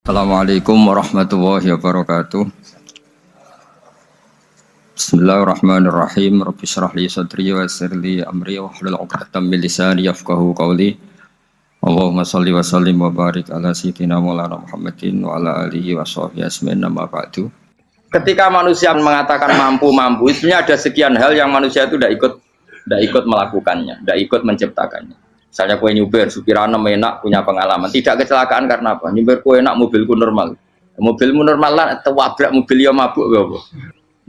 Assalamualaikum warahmatullahi wabarakatuh. Bismillahirrahmanirrahim. Rabbi shrah li sadri wa yassir li amri wahlul 'uqdatam min lisani yafqahu qawli. Allahumma shalli wa sallim wa barik ala sayyidina Maulana Muhammadin wa ala alihi wa sahbihi ajmain amma ba'du. Ketika manusia mengatakan mampu-mampu, sebenarnya ada sekian hal yang manusia itu tidak ikut melakukannya, tidak ikut menciptakannya. Misalnya kue nyuber, supirana enak, punya pengalaman. Tidak kecelakaan karena apa? Nyuber kue enak, mobilku normal. Mobilmu normal lah, wabrak mobil ya mabuk. Apa?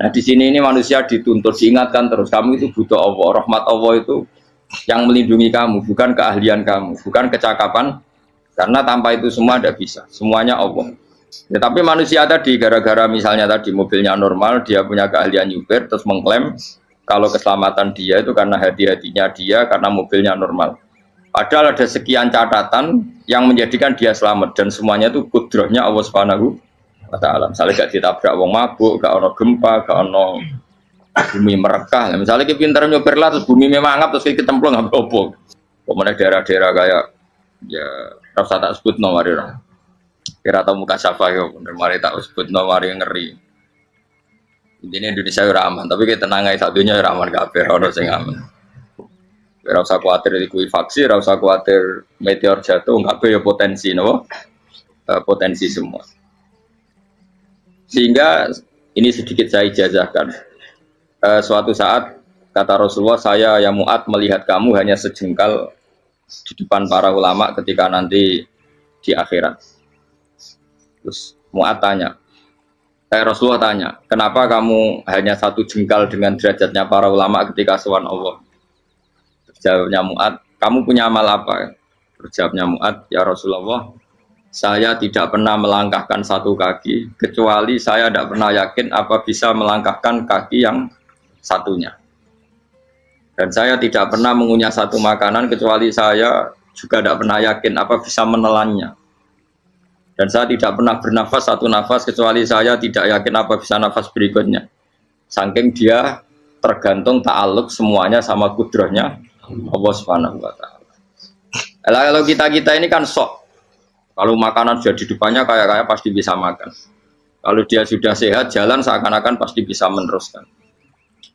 Nah di sini ini manusia dituntut, diingatkan terus. Kamu itu butuh Allah, rahmat Allah itu yang melindungi kamu, bukan keahlian kamu, bukan kecakapan. Karena tanpa itu semua tidak bisa, semuanya Allah. Ya, tapi manusia tadi, gara-gara misalnya tadi mobilnya normal, dia punya keahlian nyuber, terus mengklaim kalau keselamatan dia itu karena hati-hatinya dia, karena mobilnya normal. Padahal ada sekian catatan yang menjadikan dia selamat dan semuanya itu kudrahnya Allah Subhanahu wa taala. Misalnya gak ditabrak wong mabuk, gak ono gempa, gak ono bumi merekah. Misalnya kita pintar nyoper lah terus bumi memangap terus kita kecemplung nggak apa-apa. Kemudian daerah-daerah kayak ya rasa tak sebut nomor orang. Kira tahu muka siapa ya, mari tak sebut nomor yang ngeri. Intinya Indonesia aman, tapi kita tenang aja satunya aman kabeh ono sing aman. Ora usah kuwatir likuifaksi, ora usah kuwatir meteor jatuh, enggak ya potensi no? Potensi semua. Sehingga ini sedikit saya ijazahkan. Suatu saat kata Rasulullah, saya yang Mu'ad melihat kamu hanya sejengkal di depan para ulama ketika nanti di akhirat. Terus Mu'ad tanya, Rasulullah tanya, kenapa kamu hanya satu jengkal dengan derajatnya para ulama ketika sowan Allah? Jawabnya Mu'ad, kamu punya amal apa? Jawabnya Mu'ad, ya Rasulullah, saya tidak pernah melangkahkan satu kaki, kecuali saya tidak pernah yakin apa bisa melangkahkan kaki yang satunya. Dan saya tidak pernah mengunyah satu makanan, kecuali saya juga tidak pernah yakin apa bisa menelannya. Dan saya tidak pernah bernafas satu nafas, kecuali saya tidak yakin apa bisa nafas berikutnya. Saking dia tergantung ta'aluk semuanya sama kudrahnya Allah Subhanahu wa taala. Kalau kita ini kan sok. Kalau makanan sudah di depannya kayak pasti bisa makan. Kalau dia sudah sehat jalan seakan-akan pasti bisa meneruskan.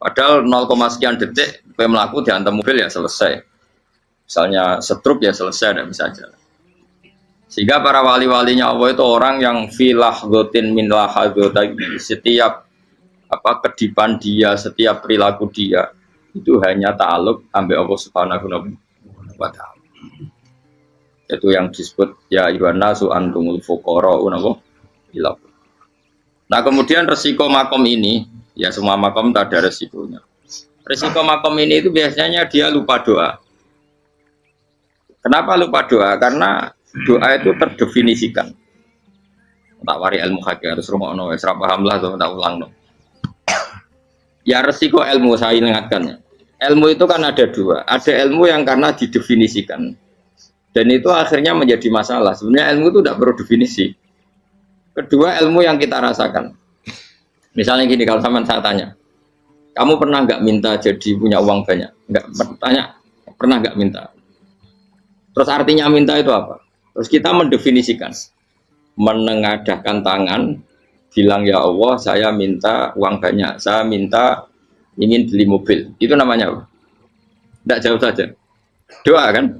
Padahal 0, sekian detik melaku dihantam mobil ya selesai. Misalnya stroke ya selesai dan bisa jalan. Sehingga para wali-walinya Allah itu orang yang filah gotin min lahadotagi, setiap kedipan dia, setiap perilaku dia itu hanya ta'aluk ambil Allah Subhanahu wa ta'ala. Itu yang disebut ya ayyuhan nasu antumul fuqara'u ila. Nah, kemudian resiko makom ini, ya semua makom tak ada resikonya. Resiko makom ini itu biasanya dia lupa doa. Kenapa lupa doa? Karena doa itu terdefinisikan. Tak wari ilmu hakikat terus rumono wis ra paham lah tak ulang no. Ya resiko ilmu saya ingatkan. Ilmu itu kan ada dua. Ada ilmu yang karena didefinisikan. Dan itu akhirnya menjadi masalah. Sebenarnya ilmu itu tidak perlu definisi. Kedua ilmu yang kita rasakan. Misalnya gini, kalau sama saya tanya. Kamu pernah nggak minta jadi punya uang banyak? Nggak tanya. Pernah nggak minta? Terus artinya minta itu apa? Terus kita mendefinisikan. Menengadahkan tangan. Bilang ya Allah saya minta uang banyak, saya minta ingin beli mobil, itu namanya apa? Tidak jauh saja, doa kan?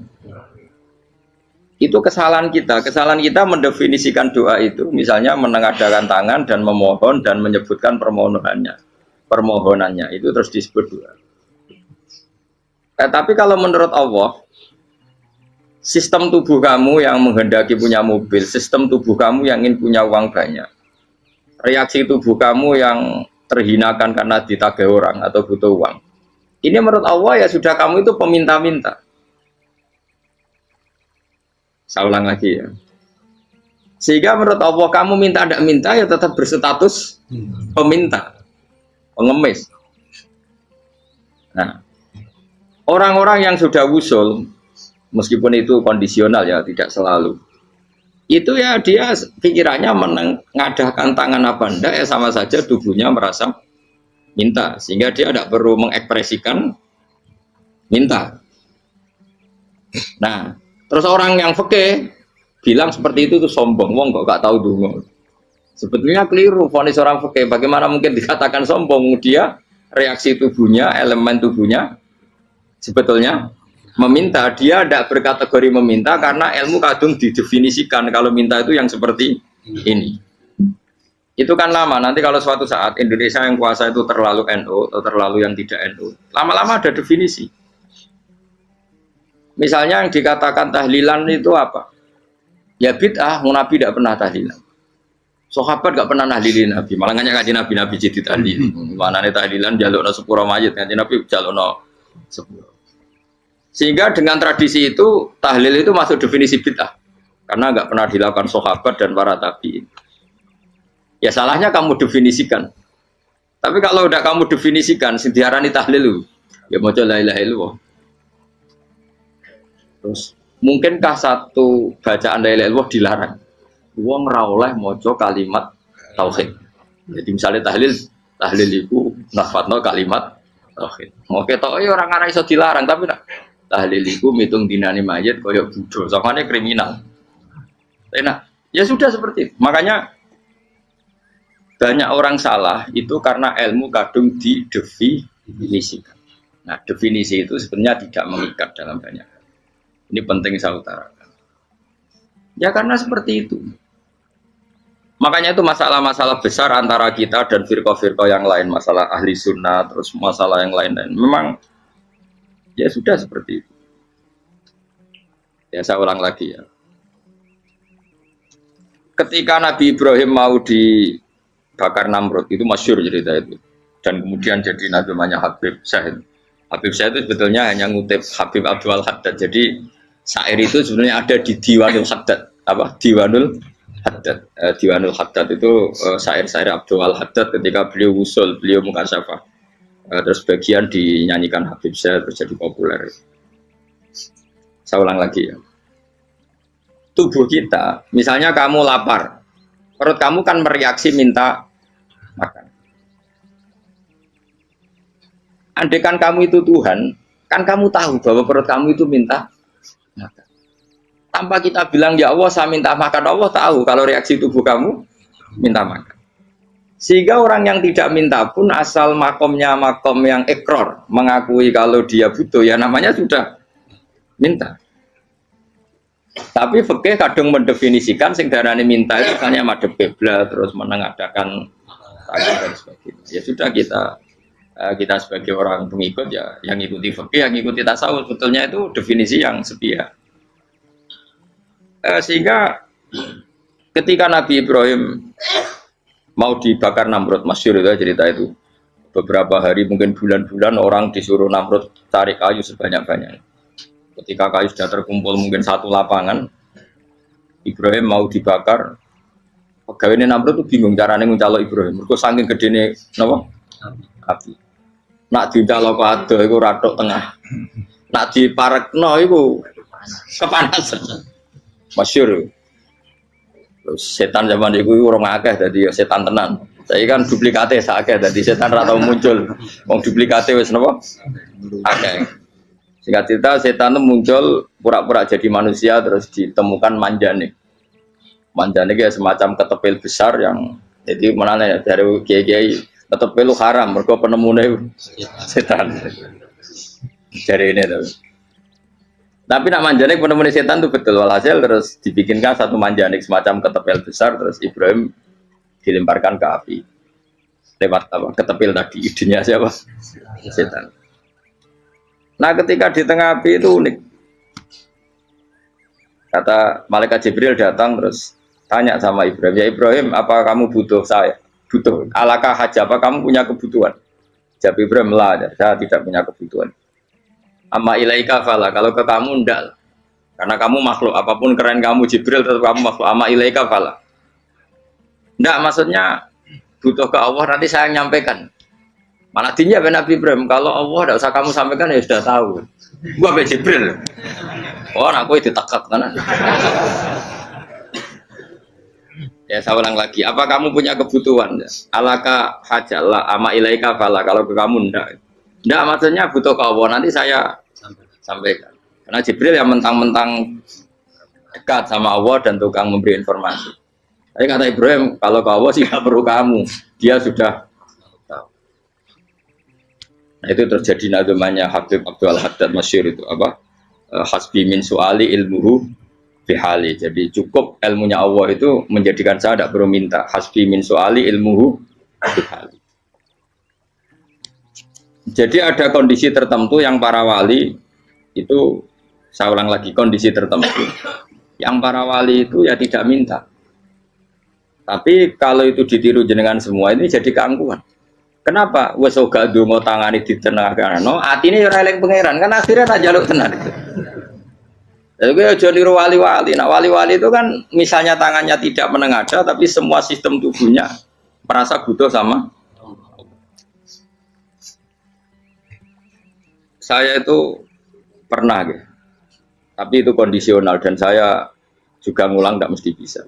Itu kesalahan kita mendefinisikan doa itu, misalnya menengadahkan tangan dan memohon dan menyebutkan permohonannya itu terus disebut doa. Tapi kalau menurut Allah, sistem tubuh kamu yang menghendaki punya mobil, sistem tubuh kamu yang ingin punya uang banyak, reaksi tubuh kamu yang terhinakan karena ditagih orang atau butuh uang. Ini menurut Allah ya sudah kamu itu peminta-minta. Saya ulang lagi ya. Sehingga menurut Allah kamu minta tidak minta ya tetap berstatus peminta, pengemis. Nah, orang-orang yang sudah wusul, meskipun itu kondisional ya tidak selalu. Itu ya dia pikirannya mengadahkan tangan apa enggak ya sama saja tubuhnya merasa minta sehingga dia tidak perlu mengekspresikan minta. Nah, terus orang yang fikih bilang seperti itu tuh sombong, wong kok gak tahu dungo. Sebetulnya keliru vonis orang fikih. Bagaimana mungkin dikatakan sombong? Dia reaksi tubuhnya, elemen tubuhnya sebetulnya meminta. Dia tidak berkategori meminta karena ilmu kadung didefinisikan kalau minta itu yang seperti ini. Itu kan lama. Nanti kalau suatu saat Indonesia yang kuasa itu terlalu NU atau terlalu yang tidak NU, lama-lama ada definisi. Misalnya yang dikatakan tahlilan itu apa? Ya bid'ah, Nabi tidak pernah tahlilan. Sahabat gak pernah nahlilin Nabi, malah nggak ngaji Nabi jadi tahlil. Mana nih tahlilan jalukno sepuro mayit, ngaji Nabi jalukno sepuro. Sehingga dengan tradisi itu tahlil itu masuk definisi bid'ah karena nggak pernah dilakukan sahabat dan para tabi'in. Ya salahnya kamu definisikan. Tapi kalau udah kamu definisikan, diarani tahlil, ya mau la ilaha illallah. Terus mungkinkah satu bacaan la ilaha illallah dilarang? Wong ra oleh maca kalimat tauhid. Jadi misalnya tahlil iku nafadno kalimat tauhid. Mau ketok orang ora iso dilarang tapi nak tahlil iku mitung dinani mayit kaya budo. Sakane kriminal. Enak. Ya sudah seperti itu. Makanya banyak orang salah itu karena ilmu kadung didefinisikan. Nah, definisi itu sebenarnya tidak mengikat dalam banyak hal. Ini penting saya utarakan. Ya karena seperti itu. Makanya itu masalah-masalah besar antara kita dan firqah-firqah yang lain, masalah ahli sunnah, terus masalah yang lain-lain. Memang ya sudah seperti itu. Ya saya ulang lagi ya. Ketika Nabi Ibrahim mau dibakar Namrud, itu masyhur cerita itu. Dan kemudian jadi Nabi namanya Habib Syahid. Habib Syahid itu sebetulnya hanya ngutip Habib Abdul Haddad. Jadi syair itu sebenarnya ada di Diwanul Haddad. Apa? Diwanul Haddad. Diwanul Haddad itu syair-syair Abdul Haddad ketika beliau usul, beliau mukasyafah. Terus bagian dinyanyikan Habib Syahid terus jadi populer. Saya ulang lagi ya. Tubuh kita, misalnya kamu lapar, perut kamu kan mereaksi minta makan. Andaikan kamu itu Tuhan, kan kamu tahu bahwa perut kamu itu minta makan. Tanpa kita bilang ya Allah saya minta makan, Allah tahu kalau reaksi tubuh kamu minta makan. Sehingga orang yang tidak minta pun asal makomnya makom yang ikror, mengakui kalau dia butuh, ya namanya sudah minta. Tapi fikih kadang mendefinisikan sing darane minta itu hanya madhep qiblat terus menengadakan tangan dan sebagainya. Ya sudah kita sebagai orang pengikut ya yang ikuti fikih, yang ikuti tasawuf sebetulnya itu definisi yang sepihak. Sehingga ketika Nabi Ibrahim mau dibakar Namrud, masyhur itu cerita itu. Beberapa hari mungkin bulan-bulan orang disuruh Namrud cari kayu sebanyak-banyaknya. Ketika kayu sudah terkumpul mungkin satu lapangan, Ibrahim mau dibakar. Pegawai Namrud itu bingung caranya nguncalo Ibrahim. Mereka saking gedene napa? Api. Nak dincalo kok ado iku ratok tengah. Nak diparekno iku kepanasan. Masyhur. Terus setan zaman iku ora akeh dadi setan tenan. Saiki kan duplikate sak akeh dadi setan ra tau muncul. Wong duplikate wis napa? Akeh. Singkat cerita setan itu muncul pura-pura jadi manusia terus ditemukan manjanik. Manjanik ya semacam ketepil besar yang jadi mana ya dari kiai-kiai ketepil haram mergo penemune setan. Jadi ini tuh. Tapi nak manjanik penemune setan itu betul walhasil terus dibikinkan satu manjanik semacam ketepil besar terus Ibrahim dilemparkan ke api. Lewat apa? Ketepil tadi idenya siapa? Setan. Nah ketika di tengah api itu unik. Kata malaikat Jibril datang terus tanya sama Ibrahim, ya Ibrahim apa kamu butuh saya? Butuh. Alakah haja apa kamu punya kebutuhan? Jawab Ibrahim lah, saya tidak punya kebutuhan. Amma ilaika fala, kalau ke kamu enggak. Karena kamu makhluk, apapun keren kamu Jibril tetap kamu makhluk. Amma ilaika fala. Enggak maksudnya butuh ke Allah nanti saya nyampaikan. Malah dinya Nabi Ibrahim, kalau Allah tidak usah kamu sampaikan ya sudah tahu. Gua be Jibril. Oh, aku itu ditekak kan. Ya saya ulang lagi, apa kamu punya kebutuhan? Alaka hajalah ama ilaika fala, kalau ke kamu ndak. Ndak maksudnya butuh ke Allah nanti saya sampaikan. Karena Jibril yang mentang-mentang dekat sama Allah dan tukang memberi informasi. Tapi kata Ibrahim, kalau ke Allah sih nggak perlu kamu, dia sudah tahu. Nah itu terjadi nadamanya Habib Abdul Haddad Masyhur itu apa? Hasbi min su'ali ilmuhu bihali. Jadi cukup ilmunya Allah itu menjadikan saya tidak perlu minta. Hasbi min su'ali ilmuhu bihali. Jadi ada kondisi tertentu yang para wali itu, saya ulang lagi, kondisi tertentu yang para wali itu ya tidak minta. Tapi kalau itu ditiru jenengan semua ini jadi keangkuhan. Kenapa? Wes ora ndonga tangane ditenangano, atine ora eling pangeran, kan akhirnya tak jaluk tenan. Jadi aja niru wali-wali. Nah, wali-wali itu kan misalnya tangannya tidak menengadah tapi semua sistem tubuhnya merasa butuh sama. Saya itu pernah gitu. Tapi itu kondisional dan saya juga ngulang tidak mesti bisa.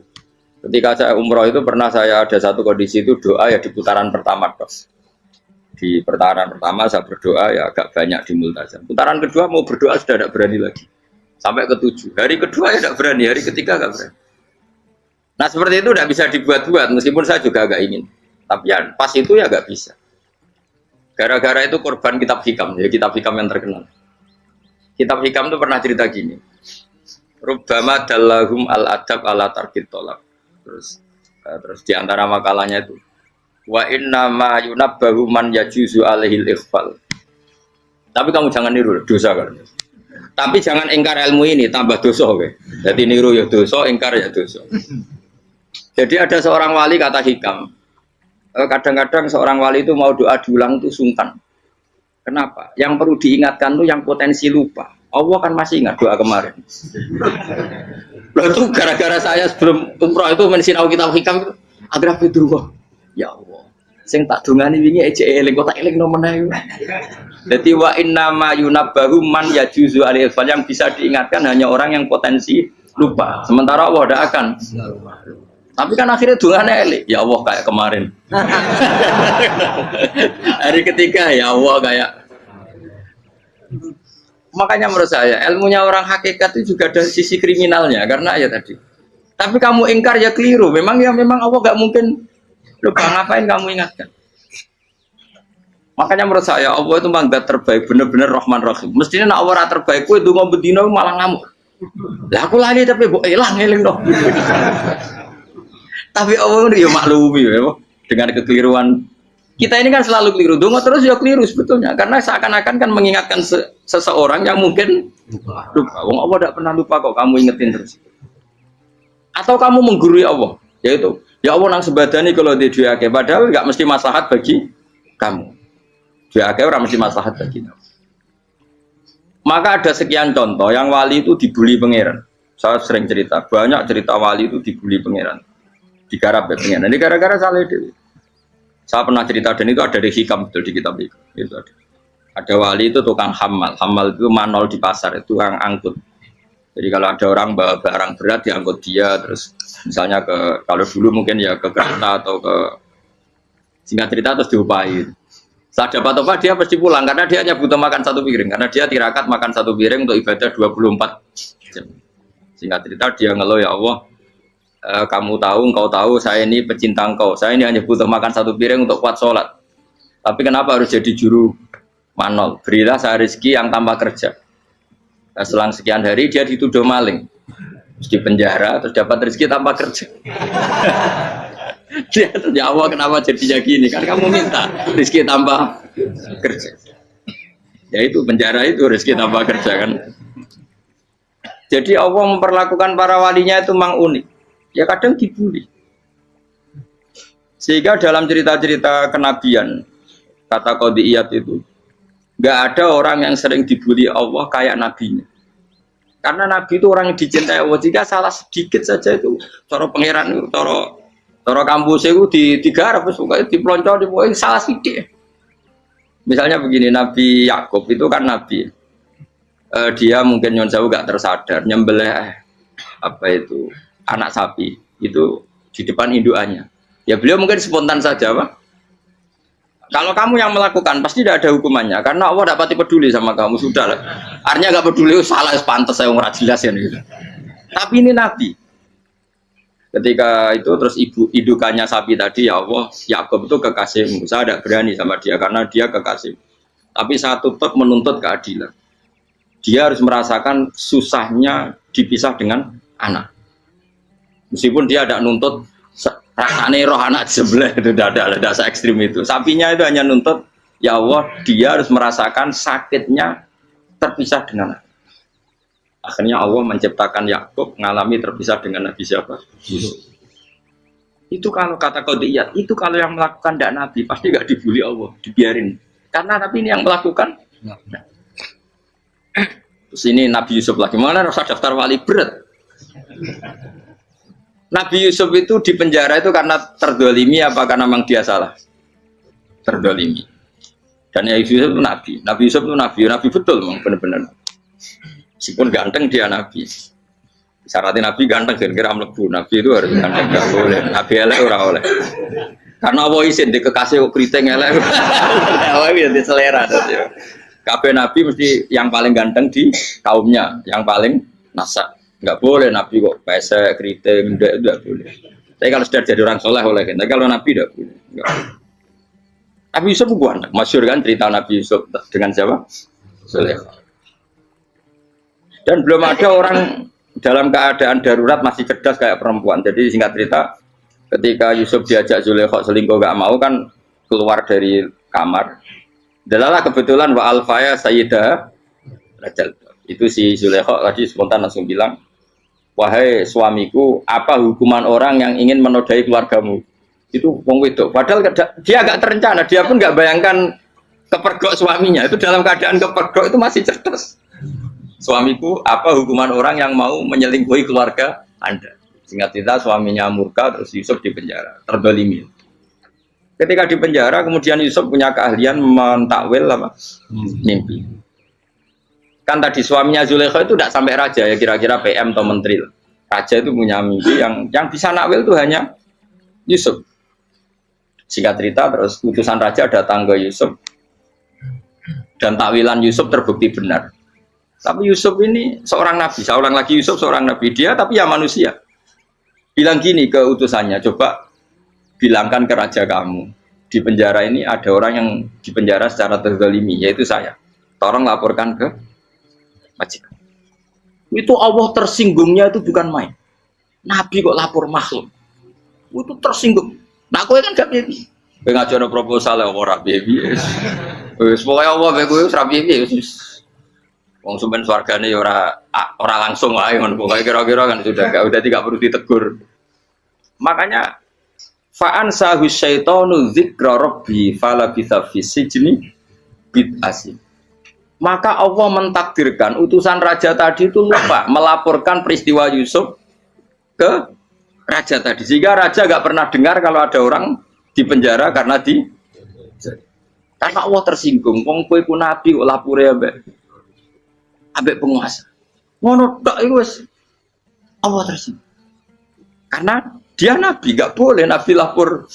Ketika saya umroh itu pernah saya ada satu kondisi itu doa ya di putaran pertama dos. Di putaran pertama saya berdoa ya agak banyak di multazam. Putaran kedua mau berdoa sudah tidak berani lagi. Sampai ke-7. Hari kedua ya tidak berani, hari ketiga tidak berani. Nah seperti itu tidak bisa dibuat-buat meskipun saya juga agak ingin. Tapi ya pas itu ya nggak bisa. Gara-gara itu korban kitab hikam, ya kitab hikam yang terkenal. Kitab hikam itu pernah cerita gini. Rubbama dallahum al-adab ala tarkit tolak. Terus di antara makalahnya itu wa inna ma yunabbahu man yajuzu alaihil ikhfal. Tapi kamu jangan niru dosa kan. Tapi jangan ingkar ilmu ini tambah dosa oke. Jadi niru ya dosa, ingkar ya dosa. Jadi ada seorang wali kata hikam. Kadang-kadang seorang wali itu mau doa diulang itu sungkan. Kenapa? Yang perlu diingatkan tuh yang potensi lupa. Allah kan masih ingat doa kemarin. Lalu itu gara-gara saya sebelum umroh itu mensinau kitab hikam itu agar fidrullah. Ya Allah, sing tak dungani wingi ejek eling kok tak eling nomene. Dadi wa inna ma yunabbahu man yajuzu alil fal, yang bisa diingatkan hanya orang yang potensi lupa. Sementara Allah tidak akan. Tapi kan akhirnya dungane eling. Ya Allah kayak kemarin. Hari ketiga ya Allah kayak. Makanya menurut saya ilmunya orang hakikat itu juga ada sisi kriminalnya karena ya tadi. Tapi kamu ingkar ya keliru. Memang Allah gak mungkin lupa, ngapain kamu ingatkan. Makanya menurut saya Allah itu memang zat terbaik, benar-benar Rahman Rahim. Mestinya nak Allah terbaik itu ngomong bedino malah ngamuk. Lah aku lali tapi kok hilang eling dong. Tapi Allah itu ya maklumi ya dengan kekeliruan. Kita ini kan selalu keliru, dongo terus ya keliru sebetulnya, karena seakan-akan kan mengingatkan seseorang yang mungkin lupa. Wong Allah tidak pernah lupa kok, kamu ingetin terus. Atau kamu menggurui Allah, yaitu ya Allah nang sebadani kalau di duake, padahal nggak mesti maslahat bagi kamu. Duake orang mesti maslahat bagi kamu. Maka ada sekian contoh yang wali itu dibully pangeran. Saya sering cerita, banyak cerita wali itu dibully pangeran, digarap ya pangeran. Ini gara-gara salah dewi. Saya pernah cerita dan itu ada di hikam betul di kitab itu. Ada wali itu tukang hamal itu manol di pasar, itu tukang angkut. Jadi kalau ada orang bawa barang berat diangkut dia, terus misalnya kalau dulu mungkin ya ke kereta atau ke singkat cerita terus diupahi. Saat dapat apa dia pasti pulang karena dia hanya butuh makan satu piring, karena dia tirakat makan satu piring untuk ibadah 24 jam. Singkat cerita dia ngeluh ya Allah. Kamu tahu, engkau tahu, saya ini pecinta engkau. Saya ini hanya butuh makan satu piring untuk kuat sholat. Tapi kenapa harus jadi juru manol? Berilah saya rezeki yang tanpa kerja. Nah, selang sekian hari dia dituduh maling, terus di penjara, terus dapat rezeki tanpa kerja. Dia ya Allah kenapa jadinya gini? Kan kamu minta rezeki tanpa kerja. Ya itu penjara itu rezeki tanpa kerja kan. Jadi Allah memperlakukan para walinya itu memang unik. Ya kadang dibully. Sehingga dalam cerita-cerita kenabian, kata Qadiyat itu, nggak ada orang yang sering dibully Allah kayak nabinya. Karena nabi itu orang yang dicintai Allah. Jika salah sedikit saja itu, cara pangeran itu, cara kampus itu digarap, suka dipelonco, salah sedikit. Misalnya begini, Nabi Yakub itu kan nabi. Dia mungkin nyon jauh nggak tersadar, nyembelih apa itu anak sapi itu di depan indukannya. Ya beliau mungkin spontan saja, Pak. Kalau kamu yang melakukan pasti tidak ada hukumannya karena Allah tidak pati peduli sama kamu, sudah lah. Artinya nggak peduli, salah pantas saya nggak jelas ya gitu. Tapi ini Nabi. Ketika itu terus indukannya sapi tadi, ya Allah, Yakub itu kekasihmu. Saya tidak berani sama dia karena dia kekasih. Tapi saya tetap menuntut keadilan. Dia harus merasakan susahnya dipisah dengan anak. Meskipun dia tidak nuntut rasanya roh anak sebelah, itu tidak ada se ekstrim itu. Sapinya itu hanya nuntut, ya Allah, dia harus merasakan sakitnya terpisah dengan anak. Akhirnya Allah menciptakan Yakub mengalami terpisah dengan Nabi siapa? Yusuf. Itu kalau kata qadiyat, itu kalau yang melakukan tidak Nabi pasti nggak dibully Allah, dibiarin. Karena Nabi ini yang melakukan. Nah. Terus ini Nabi Yusuf lagi, mana rasa daftar wali berat. Nabi Yusuf itu di penjara itu karena terdolimi apa karena memang dia salah? Terdolimi. Dan ya Yusuf itu Nabi. Nabi Yusuf itu Nabi betul memang benar-benar. Meskipun ganteng dia Nabi. Syaratnya Nabi ganteng kira-kira mlebu. Nabi itu harus ganteng, enggak boleh. Nabi elek ora oleh. Karena Allah izin di kekasih kok kriting elek. Allah ya di selera dadi. Kabeh Nabi mesti yang paling ganteng di kaumnya, yang paling nasak. Enggak boleh Nabi kok pesek, kriting, enggak boleh. Tapi kalau sudah jadi orang soleh oleh. Tapi kalau Nabi enggak boleh. Enggak. Nabi Yusuf bukan, masyhur kan cerita Nabi Yusuf dengan siapa? Zulaikha. Dan belum ada orang dalam keadaan darurat masih cerdas kayak perempuan. Jadi singkat cerita, ketika Yusuf diajak Zulaikha selingkuh gak mau kan keluar dari kamar. Dalalah kebetulan wa alfaya sayyidah rajal. Itu si Zulaikha tadi spontan langsung bilang, wahai suamiku, apa hukuman orang yang ingin menodai keluargamu? Itu wong wedok. Padahal dia agak terencana, dia pun gak bayangkan kepergok suaminya. Itu dalam keadaan kepergok itu masih cerdas. Suamiku, apa hukuman orang yang mau menyelingkuhi keluarga Anda? Singkat cerita, suaminya murka, terus Yusuf di penjara, terdolimi. Ketika di penjara, kemudian Yusuf punya keahlian mentakwil apa? Mimpi. Kan tadi suaminya Zulaikha itu tidak sampai raja, ya kira-kira PM atau menteri. Raja itu punya mimpi yang bisa nakwil itu hanya Yusuf. Singkat cerita, terus utusan raja datang ke Yusuf, dan takwilan Yusuf terbukti benar. Tapi Yusuf ini seorang nabi, saya ulang lagi Yusuf seorang nabi, dia tapi ya manusia. Bilang gini ke utusannya, coba bilangkan ke raja kamu, di penjara ini ada orang yang di penjara secara terzalimi, yaitu saya. Tolong laporkan ke majikan. Itu Allah tersinggungnya itu bukan main. Nabi kok lapor makhluk. Itu tersinggung. Nah, kowe kan gak piye. Kowe ngajono proposal ya ora piye. Wis pokoke Allah kowe wis ra piye. Wong sumpen swargane ya ora langsung wae ngono pokoke kira-kira kan sudah tidak perlu ditegur. Makanya fa'an sahu syaitanu dzikra rabbi fala bisa fi sijni bid'asin. Maka Allah mentakdirkan utusan raja tadi itu lupa melaporkan peristiwa Yusuf ke raja tadi. Sehingga raja gak pernah dengar kalau ada orang di penjara karena Allah tersinggung. Wong kowe ku nabi kok lapore ambek penguasa. Ngono tok iku wis Allah tersinggung. Karena dia nabi, gak boleh nabi lapor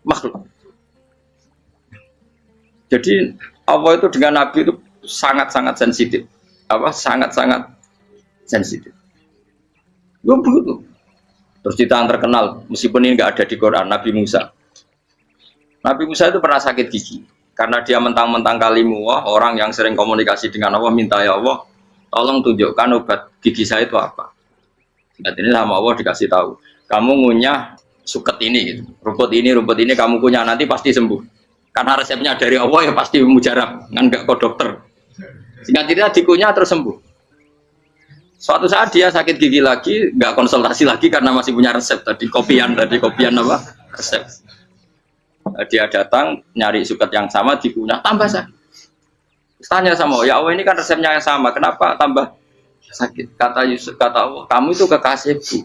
makhluk. Jadi Allah itu dengan nabi itu sangat-sangat sensitif. Sangat-sangat sensitif. Gue begitu. Terus cerita yang terkenal, meskipun ini nggak ada di Quran, Nabi Musa. Nabi Musa itu pernah sakit gigi. Karena dia mentang-mentang kalimullah, orang yang sering komunikasi dengan Allah, minta ya Allah, tolong tunjukkan obat gigi saya itu apa. Dan ini sama Allah dikasih tahu. Kamu ngunyah suket ini, gitu. rumput ini kamu kunyah, nanti pasti sembuh. Karena resepnya dari Allah ya pasti mujarab, kan nggak ke dokter. Sehingga tidak dikunyah terus sembuh. Suatu saat dia sakit gigi lagi, nggak konsultasi lagi karena masih punya resep tadi kopian apa resep. Dia datang nyari suket yang sama dikunyah tambah sakit. Tanya sama ya Allah ini kan resepnya yang sama, kenapa tambah sakit? Kata Yusuf, kata Allah, kamu itu kekasihku.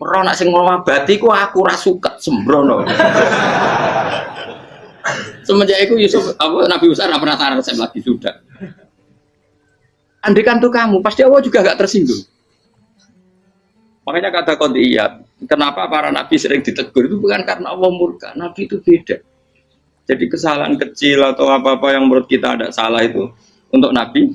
Ora nak sing ngobati ku aku ra suket sembrono. Semenjak itu Yusuf Nabi Musa nggak pernah taruh resep lagi sudah. Andaikan tuh kamu, pasti Allah juga gak tersinggung. Makanya kata qadiyat, kenapa para nabi sering ditegur itu bukan karena Allah murka, nabi itu beda. Jadi kesalahan kecil atau apa-apa yang menurut kita ada salah itu untuk nabi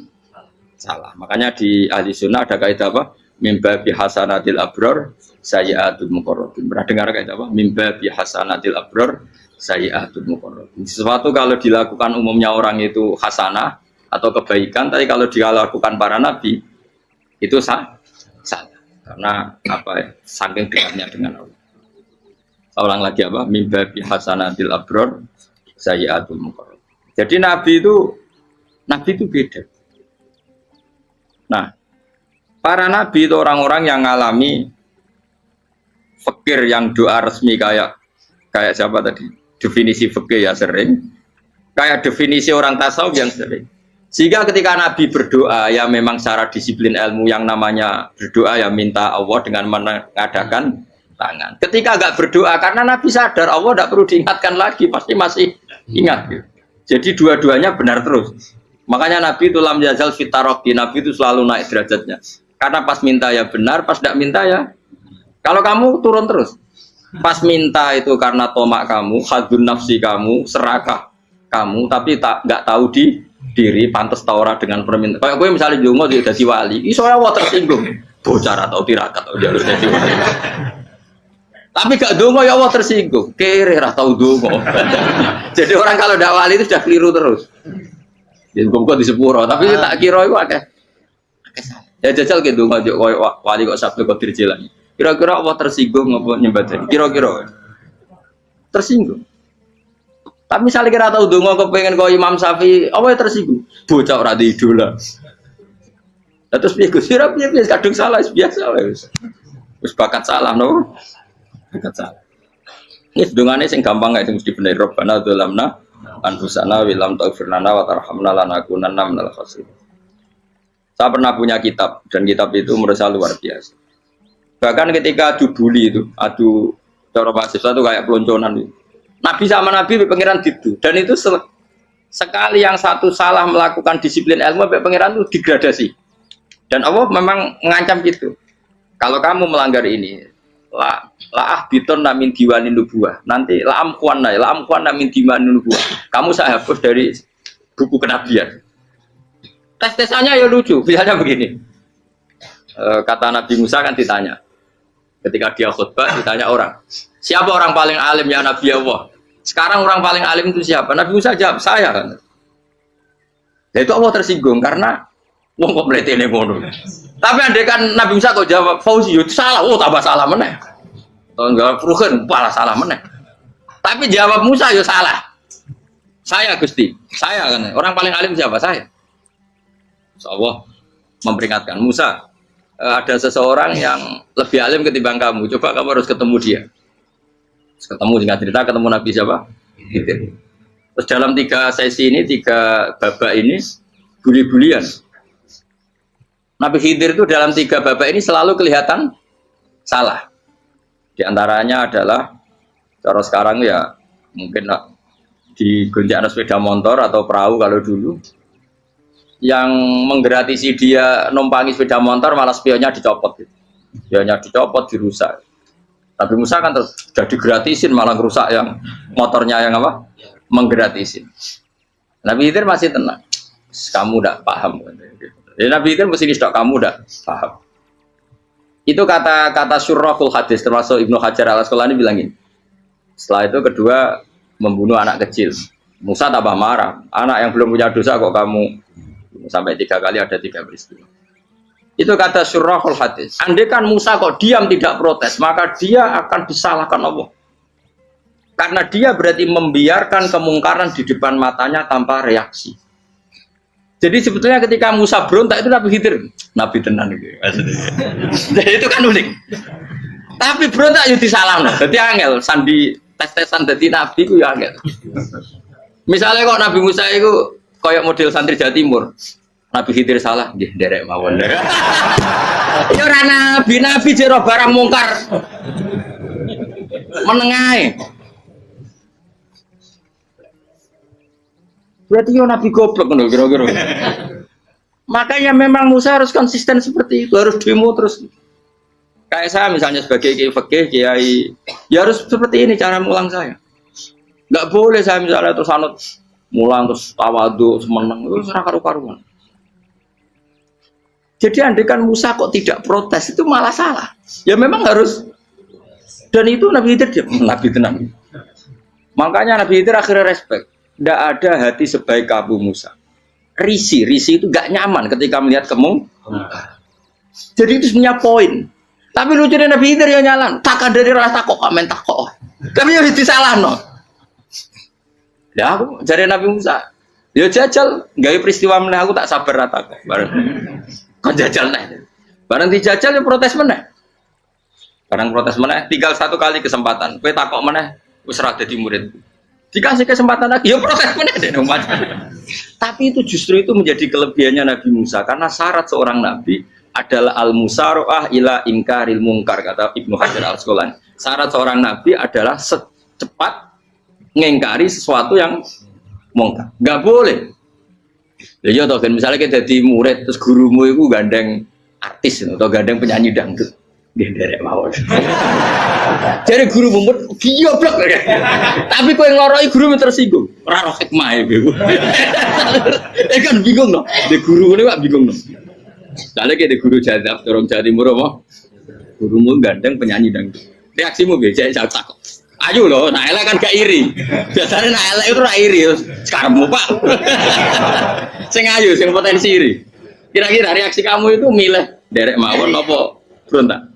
salah. Makanya di ahli sunnah ada kaidah apa? Mimba bi hasanatil abror sayyi'atul muqarrabin. Pernah dengar kayak apa? Mimba bi hasanatil abror sayyi'atul muqarrabin. Sesuatu kalau dilakukan umumnya orang itu hasanah atau kebaikan, tapi kalau dilakukan para nabi itu salah. Karena apa ya? Saking dekatnya dengan Allah. Saya ulang lagi apa? Mimba bi hasanatil abror sayyi'atul muqarrabin. Jadi nabi itu beda. Nah, para nabi itu orang-orang yang ngalami fikir yang doa resmi kayak siapa tadi? Definisi fikir ya sering. Kayak definisi orang tasawuf yang sering. Sehingga ketika Nabi berdoa ya memang secara disiplin ilmu yang namanya berdoa ya minta Allah dengan mengadakan tangan. Ketika enggak berdoa karena Nabi sadar Allah tidak perlu diingatkan lagi, pasti masih ingat. Gitu. Jadi dua-duanya benar terus. Makanya Nabi itu lam yazal fitaroki, Nabi itu selalu naik derajatnya. Karena pas minta ya benar, pas tidak minta ya. Kalau kamu turun terus. Pas minta itu karena tomak kamu, hadun nafsi kamu, serakah kamu, tapi nggak tahu diri, pantas taura dengan permintaan. Kayak gue misalnya jongo jadi wali, iso Allah tersinggung. Bocah atau tirakat atau jalur jadi wali. Tapi gak dongo ya Allah tersinggung. Kere atau dongo. Jadi orang kalau tidak wali itu sudah keliru terus. Jadi kok di sepuro, tapi tak kira itu akeh. Ya jajal gitu ngajak wali kok sabtu kok dirjelan. Kira-kira Allah tersinggung apa nyembadani? Kira-kira tersinggung. Tapi misalnya kira tahu dongo kepengen kau Imam Syafi'i, apa tersinggung? Bocah ora di idola. Terus piye Gus? Piye kadung salah biasa wis. Wis bakat salah no. Bakat salah. Ini dongane sing gampang kae sing mesti bener Rabbana dzalamna anfusana wa lam taghfir lana wa tarhamna lanakunanna minal khasirin. Saya pernah punya kitab dan kitab itu menurut saya luar biasa. Bahkan ketika adu bully itu, adu cara mahasiswa itu kayak pelonconan itu. Nabi sama Nabi pangeran itu dan itu sekali yang satu salah melakukan disiplin ilmu pangeran itu degradasi. Dan Allah memang mengancam gitu. Kalau kamu melanggar ini, la biton namin diwanin nubuah. Nanti la amkuan namin diwanin nubuah. Kamu saya hapus dari buku kenabian. Tes-tesannya ya lucu, misalnya begini. Kata Nabi Musa kan ditanya. Ketika dia khutbah ditanya orang. Siapa orang paling alim ya Nabi Allah? Sekarang orang paling alim itu siapa? Nabi Musa jawab, saya kan. Ya itu Allah tersinggung karena wong kok mletene ngono. Tapi andai kan Nabi Musa kok jawab Fauzi itu salah, tambah salah meneh. Atau enggak Ruhin, malah salah meneh. Tapi jawab Musa ya salah. Saya Gusti, saya kan. Orang paling alim siapa? Saya. Allah memperingatkan Musa, ada seseorang yang lebih alim ketimbang kamu. Coba kamu harus ketemu dia. Ketemu singkat cerita ketemu Nabi siapa? Khidir. Terus dalam 3 sesi ini, 3 babak ini buli-bulian. Nabi Khidir itu dalam 3 babak ini selalu kelihatan salah. Di antaranya adalah cara sekarang ya mungkin di gonjak sepeda motor atau perahu kalau dulu yang menggratisi dia numpangi sepeda motor malah spionnya dicopot. Spionnya dicopot, dirusak. Tapi Musa kan sudah digratisin malah rusak yang motornya yang apa? Menggratisin. Nabi Khidir masih tenang. Kamu udah paham. Jadi Nabi Khidir mesti sudah kamu udah paham. Itu kata syurrahul hadis termasuk Ibnu Hajar al-Asqalani bilangin. Setelah itu kedua membunuh anak kecil. Musa tambah marah. Anak yang belum punya dosa kok kamu sampai 3 kali ada 3 peristiwa. Itu kata syurrahul hadis. Andai kan Musa kok diam tidak protes, maka dia akan disalahkan Allah. Karena dia berarti membiarkan kemungkaran di depan matanya tanpa reaksi. Jadi sebetulnya ketika Musa berontak itu Nabi Khidir, Nabi tenan gitu. Jadi itu kan unik. Tapi berontak itu disalahkan. Jadi angel sandi tes-tesan jadi Nabi itu ya angel. Misalnya kok Nabi Musa itu kayak model santri Jawa Timur. Nabi Khidir salah, nggih nderek mawon. Ya ora nabi jero barang mungkar. Menengae. Berarti yo nabi goblok ngono kira-kira. Makanya memang Musa harus konsisten seperti itu, harus demo terus. Kayak saya misalnya sebagai kiai fikih, kiai ya harus seperti ini cara mulang saya. Enggak boleh saya misalnya terus anut mulang terus tawadhu semeneng itu ora karu-karuan. Jadi andekan Musa kok tidak protes itu malah salah. Ya memang harus. Dan itu Nabi Khidir Nabi tenang. Makanya Nabi Khidir akhirnya respect. Tidak ada hati sebaik Abu Musa. Risi itu gak nyaman ketika melihat kemungkaran. Jadi itu sebenarnya poin. Tapi lucunya Nabi Khidir yang nyalan. Tak ada rasa kok komen tak kok. Tapi ya disalah no. Ya aku jadi Nabi Musa. Ya jajal, gawe peristiwa meneh aku tak sabar rata kok. Kon jajal nih. Barang dijajal ya protes meneh. Barang protes meneh, tinggal satu kali kesempatan. Kowe takok meneh wis ora dadi murid. Dikasih kesempatan lagi, ya protes meneh deh umat. Tapi itu justru itu menjadi kelebihannya Nabi Musa karena syarat seorang nabi adalah al-musara'ah ila ingkaril munkar kata Ibnu Hajar Al-Asqalani. Syarat seorang nabi adalah secepat ngengkari sesuatu yang mungkar. Enggak boleh. Ya toh kan misalnya kita jadi murid terus gurumu itu gandeng artis atau gandeng penyanyi dangdut. Nderek mawon. Jadi guru mumet goblok. Tapi kowe ngloroi guru tersinggung. Ora roh hikmah iku. Kan bingung loh. De guru ini kok bingung loh. Soalnya kayak de guru jadab dorong Jawa Timur apa? Gurumu gandeng penyanyi dangdut. Reaksimu biasa saya takut. Ayo loh, nah elek kan gak iri. Biasanya nah elek itu ra iri. Sekarang Pak. Sing ayu, sing potensi iri. Kira-kira reaksi kamu itu milih derek mawon apa berontak?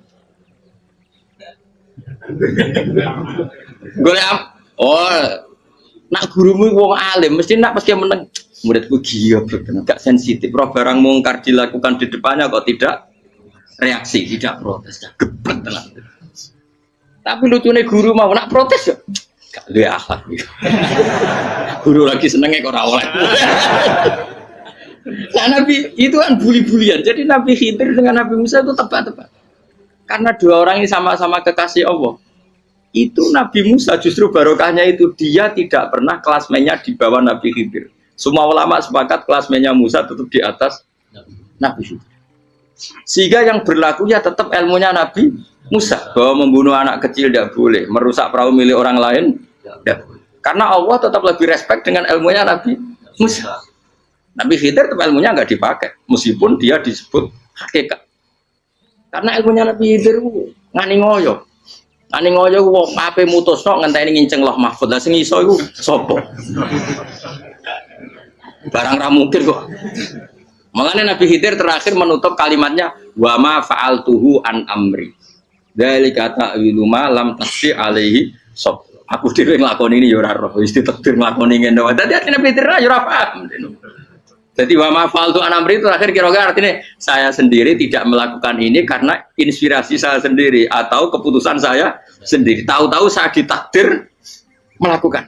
Golek nak gurumu wong alim mesti nak pas dia meneng muridku gila gak sensitif. Roh barang mungkar dilakukan di depannya kok tidak reaksi, tidak protes, geblek tenan. Tapi lucunya guru mau nak protes ya gak duwe akhlak gitu. Guru lagi senenge kok ora oleh. Nah Nabi itu kan buli-bulian. Jadi Nabi Khidir dengan Nabi Musa itu tepat-tepat. Karena dua orang ini sama-sama kekasih Allah. Itu Nabi Musa justru barokahnya itu dia tidak pernah kelasmennya di bawah Nabi Khidir. Semua ulama sepakat kelasmennya Musa tetap di atas Nabi Khidir. Sehingga yang berlaku ya tetap ilmunya Nabi Musa bahwa membunuh anak kecil tidak boleh, merusak perahu milik orang lain tidak boleh. Karena Allah tetap lebih respect dengan ilmunya Nabi Musa. Nabi Khidir tetap ilmunya nggak dipakai, meskipun dia disebut hakikat. Karena ilmunya Nabi Khidir ngani ngoyo wong ape mutusno ngenteni nginceng loh mahfud. Lah sing iso iku sapa? Barang ra mungkin kok. Makanya Nabi Khidir terakhir menutup kalimatnya wa ma fa'altuhu an amri. Dzalika ta'wilu ma lam tasbi alaihi sob. Aku dhewe nglakoni ini ya ora roh, wis ditakdir nglakoni ngene wae. Dadi Nabi Khidir ya ora paham. Jadi wa ma fa'altu an amri itu terakhir kira-kira artinya saya sendiri tidak melakukan ini karena inspirasi saya sendiri atau keputusan saya sendiri. Tahu-tahu saya ditakdir melakukan.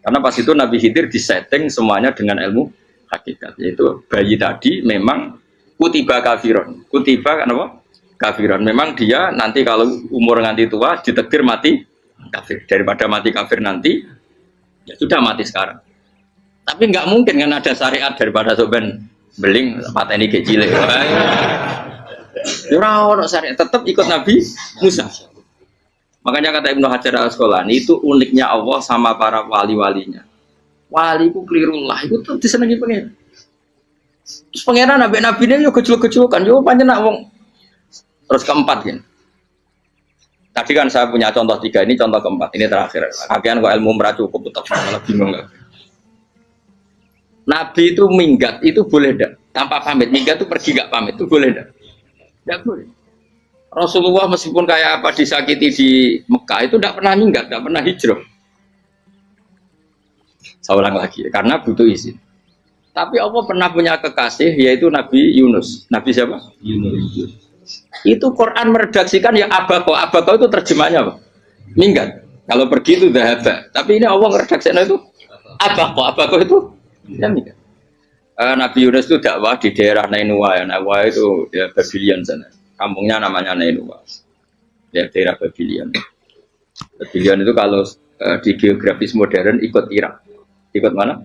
Karena pas itu Nabi Khidir disetting semuanya dengan ilmu hakikat. Yaitu bayi tadi memang kutiba kafiron. Kutiba kan apa? Kafiron. Memang dia nanti kalau umur nganti tua ditakdir mati kafir. Daripada mati kafir nanti ya sudah mati sekarang. Tapi nggak mungkin kan ada syariat daripada soben beling pateni kecil. Ya ora syariat, tetap ikut Nabi Musa. Makanya kata Ibnu Hajar Al-Asqalani itu uniknya Allah sama para wali-walinya. Wali ku klirullah itu tuh disenengi pengen. Terus pengenan nabi-nabi ini yo kecil-kecilan, yo panjenengan wong. Terus keempat kan. Tadi kan saya punya contoh 3, ini contoh keempat, ini terakhir. Akhirnya kok ilmu meracu cukup malah bingung enggak. Nabi itu minggat itu boleh enggak? Tanpa pamit, minggat itu pergi enggak pamit itu boleh enggak? Enggak boleh. Rasulullah meskipun kayak apa disakiti di Mekah itu enggak pernah minggat, enggak pernah hijrah. Saya ulang lagi, karena butuh izin. Tapi Allah pernah punya kekasih yaitu Nabi Yunus. Nabi siapa? Yunus. Itu Quran meredaksikan ya abako. Abako itu terjemahnya apa? Minggat. Kalau pergi itu dahaba. Tapi ini Allah meredaksikan itu abako. Abako itu ya minggat. Nabi Yunus itu dakwah di daerah Nainua. Ya, Nainua itu ya Babylon sana. Kampungnya namanya Nainua. Ya daerah Babylon. Babylon itu kalau di geografis modern ikut Irak. Ikut mana?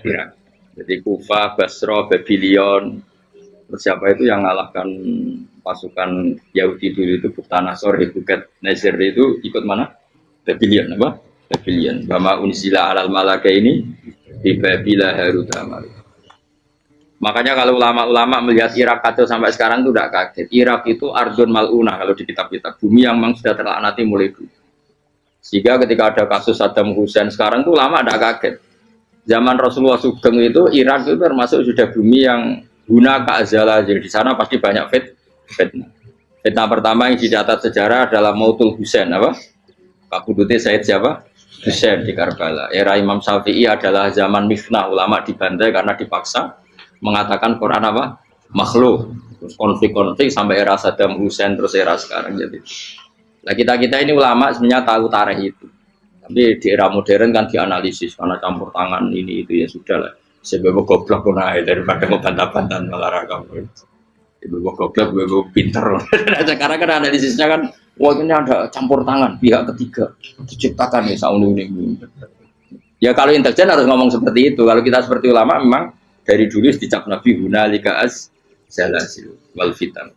Irak. Jadi Kufa, Basra, Babylon. Terus siapa itu yang ngalahkan pasukan Yahudi dulu itu Buktanasor, Hebukat Nazir itu ikut mana? Babylon apa? Babylon. Bama unsila alal malaka ini di Babila Harut Amar. Makanya kalau ulama-ulama melihat Irak kacau sampai sekarang itu tidak kaget. Irak itu ardun mal'unah kalau di kitab-kitab. Bumi yang memang sudah terlaknati mulai dulu. Sehingga ketika ada kasus Saddam Hussein sekarang itu ulama tidak kaget. Zaman Rasulullah Sugeng itu Irak itu termasuk sudah bumi yang guna keazala. Jadi di sana pasti banyak fitnah. Fitnah pertama yang dicatat sejarah adalah Mautul Hussein apa? Kabudutnya Said siapa? Hussein di Karbala. Era Imam Syafi'i adalah zaman mifnah, ulama dibantai karena dipaksa mengatakan Quran apa? Makhluk. Terus konflik-konflik sampai era Saddam Hussein terus era sekarang jadi. Nah kita ini ulama sebenarnya tahu tarikh itu. Tapi di era modern kan dianalisis karena campur tangan ini itu ya sudah lah. Sebab goblok pun daripada ngebantah-bantah olahraga. Ibu goblok, ibu pinter. Sekarang kan analisisnya kan, wah ini ada campur tangan pihak ketiga diciptakan ya sauni ini. Ya kalau intelijen harus ngomong seperti itu. Kalau kita seperti ulama memang dari dulu dicap Nabi hunalika az-zalasil wal fitan.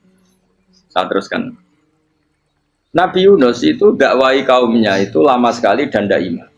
Saya teruskan. Nabi Yunus itu dakwai kaumnya itu lama sekali dan daima.